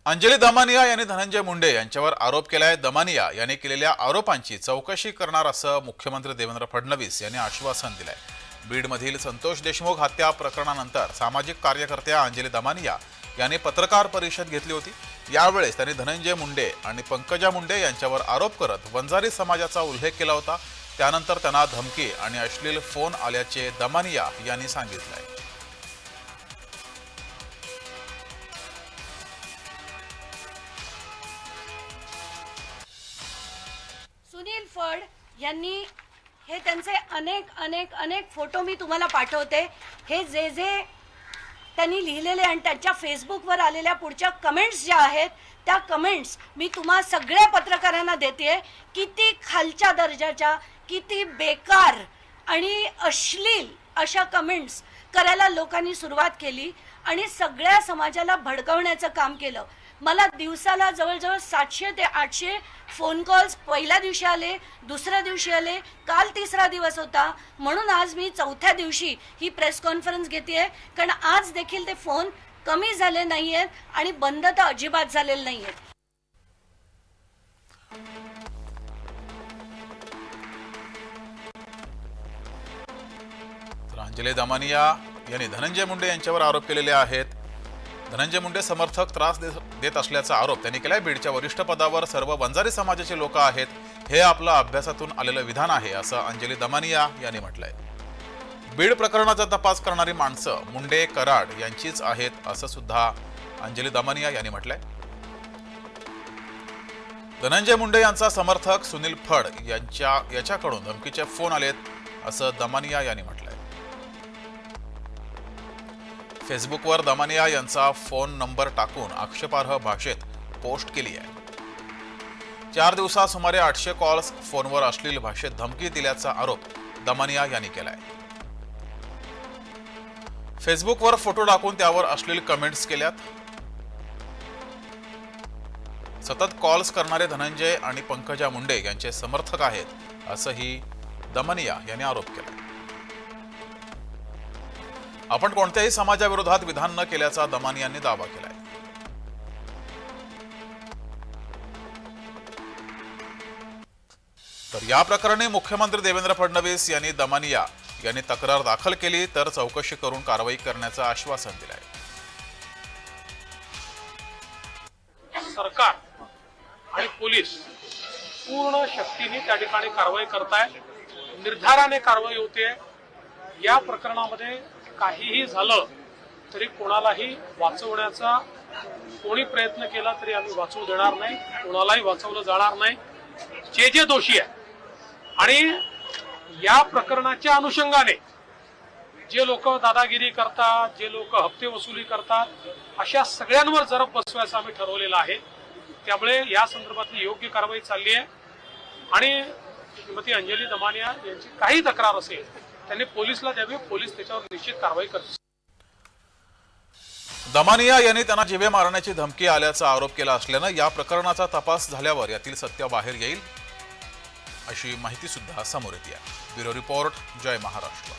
अंजली दमानिया यांनी धनंजय मुंडे यांच्यावर आरोप केलाय। दमानिया यांनी केलेल्या आरोपांची चौकशी करणार असं मुख्यमंत्री देवेंद्र फडणवीस यांनी आश्वासन दिलंय। बीडमधील संतोष देशमुख हत्या प्रकरणानंतर सामाजिक कार्यकर्त्या अंजली दमानिया यांनी पत्रकार परिषद घेतली होती। यावेळेस त्यांनी धनंजय मुंडे आणि पंकजा मुंडे यांच्यावर आरोप करत वंजारी समाजाचा उल्लेख केला होता। त्यानंतर त्यांना धमकी आणि अश्लील फोन आल्याचे दमानिया यांनी सांगितलंय। सुनील फड यांनी हे त्यांचे अनेक फोटो मी तुम्हाला पाठवते। हे जे त्यांनी लिहिलेले आणि त्यांच्या फेसबुकवर आलेल्या पुढच्या कमेंट्स ज्या आहेत त्या कमेंट्स मी तुम्हा सगळ्या पत्रकारांना देते। किती खालच्या दर्जाच्या, किती बेकार आणि अश्लील अशा कमेंट्स करायला लोकांनी सुरुवात केली आणि सगळ्या समाजाला भडकवण्याचं काम केलं। मला दिवसाला जवळजवळ 700 ते 800 फोन कॉल्स पहिल्या दिवशी आले, दुसऱ्या दिवशी आले, काल तिसरा दिवस होता। म्हणून आज मी चौथ्या दिवशी ही प्रेस कॉन्फरन्स घेतेय, कारण आज देखील ते फोन कमी झाले नाहीयेत आणि बंद तर अजिबात झालेले नाहीयेत। अंजली दमानिया यांनी धनंजय मुंडे यांच्यावर आरोप केलेले आहेत। धनंजय मुंडे समर्थक त्रास देत असल्याचा आरोप त्यांनी केलाय। बीडच्या वरिष्ठ पदावर सर्व वंजारी समाजाचे लोक आहेत, हे आपल्या अभ्यासातून आलेलं विधान आहे असं अंजली दमानिया यांनी म्हटलंय। बीड प्रकरणाचा तपास करणारी माणसं मुंडे कराड यांचीच आहेत असं सुद्धा अंजली दमानिया यांनी म्हटलंय। धनंजय मुंडे यांचा समर्थक सुनील फड याच्याकडून धमकीचे फोन आलेत असं दमानिया यांनी म्हटलंय। फेसबुकवर दमानिया यांचा फोन नंबर टाकून आक्षेपार्ह भाषेत पोस्ट केली आहे। 4 दिवसात सुमारे 800 कॉल्स फोनवर अश्लील भाषेत धमकी दिल्याचा आरोप दमानिया यांनी केलाय। फेसबुकवर फोटो टाकून त्यावर अश्लील कमेंट्स केल्यात। सतत कॉल्स करणारे धनंजय आणि पंकजा मुंडे यांचे समर्थक आहेत असंही दमानिया यांनी आरोप केला। आपण कोणत्याही समाजाविरोधात विधान न केल्याचा दमानियांनी दावा केलाय। तर या प्रकरणी मुख्यमंत्री देवेंद्र फडणवीस यांनी दमानिया यांनी तक्रार दाखल केली तर चौकशी करून कारवाई करण्याचं आश्वासन दिलंय। सरकार आणि पोलीस पूर्ण शक्तीने त्या ठिकाणी कारवाई करताय, निर्धाराने कारवाई होते। या प्रकरणामध्ये काहीही झालं तरी कोणालाही वाचवण्याचा कोणी प्रयत्न केला तरी आम्ही वाचवू देणार नाही, कोणालाही वाचवलं जाणार नाही। जे दोषी आहे आणि या प्रकरणाच्या अनुषंगाने जे लोक दादागिरी करतात, जे लोक हप्ते वसुली करतात, अशा सगळ्यांवर जरब बसवायचं आम्ही ठरवलेलं आहे। त्यामुळे या संदर्भातली योग्य कारवाई चालली आहे आणि श्रीमती अंजली दमानिया यांची काही तक्रार असेल त्यांनी पोलिसला द्यावी, पोलीस त्याच्यावर निश्चित कारवाई करतील। दमानिया यांनी त्यांना जीवे मारण्याची धमकी आल्याचा आरोप केला असल्यानं या प्रकरणाचा तपास झाल्यावर यातील सत्य बाहेर येईल अशी माहिती सुद्धा समोर येते आहे। ब्युरो रिपोर्ट, जय महाराष्ट्र।